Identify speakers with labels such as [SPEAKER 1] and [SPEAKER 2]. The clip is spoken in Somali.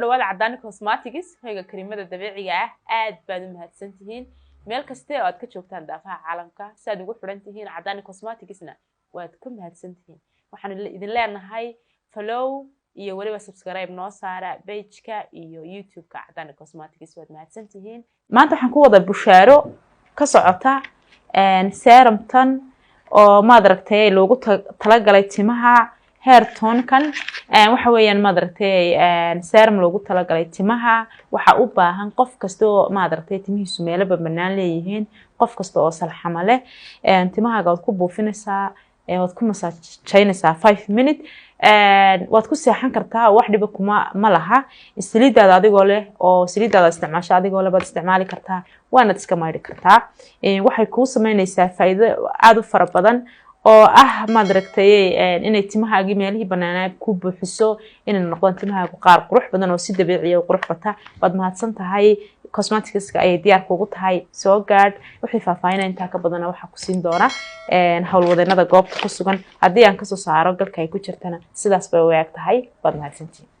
[SPEAKER 1] dhawaada Cadaani Cosmetics hoyga kareemada dabiiciga ah aad baad u mahadsantihiin meel kasta oo aad ka joogtaan daafaha caalamka si aad ugu xiran tihiin Cadaani Cosmeticsna waad ku mahadsantihiin waxaan idin leenahay follow iyo waliba subscribe noo saara page-ka iyo YouTube-ka Cadaani Cosmetics waad mahadsantihiin maanta waxaan ku wada bushaaro ka socota serum-tan oo maad aragtay loogu talagalay timaha hair tone-kan waxa weeyaan maad aragtay serum loogu talagalay timaha waxa u baahan qof kasto maad aragtay timihiisu meelo banaan leeyihiin qof kasto oo salxama leh timahaaga waad ku buufinaysaa waad ku masaajaynaysaa 5 minutes waad ku seexan kartaa wax dhiba kuma ma laha saliidaada adigoo leh oo saliidaada isticmaasho adigoo leh baad isticmaali kartaa waana iska maydhi kartaa waxay ku sameynaysaa faa'iido aad u fara badan oo maad aragtay inay timahaaga meelihii banaanaa ku buuxiso inay noqdaan timahaaga qaar qurux badan oo si dabiici ah qurux bata baad mahadsan tahay cosmetics-ka ay diyaar kugu tahay soo gaad wixii faahfaahin inta ka badan waxa ku siin doona hawlwadeennada goobta ku sugan haddii aan ka soo saaro galka ay ku jirtana sidaas bay u eeg tahay baad mahadsantihiin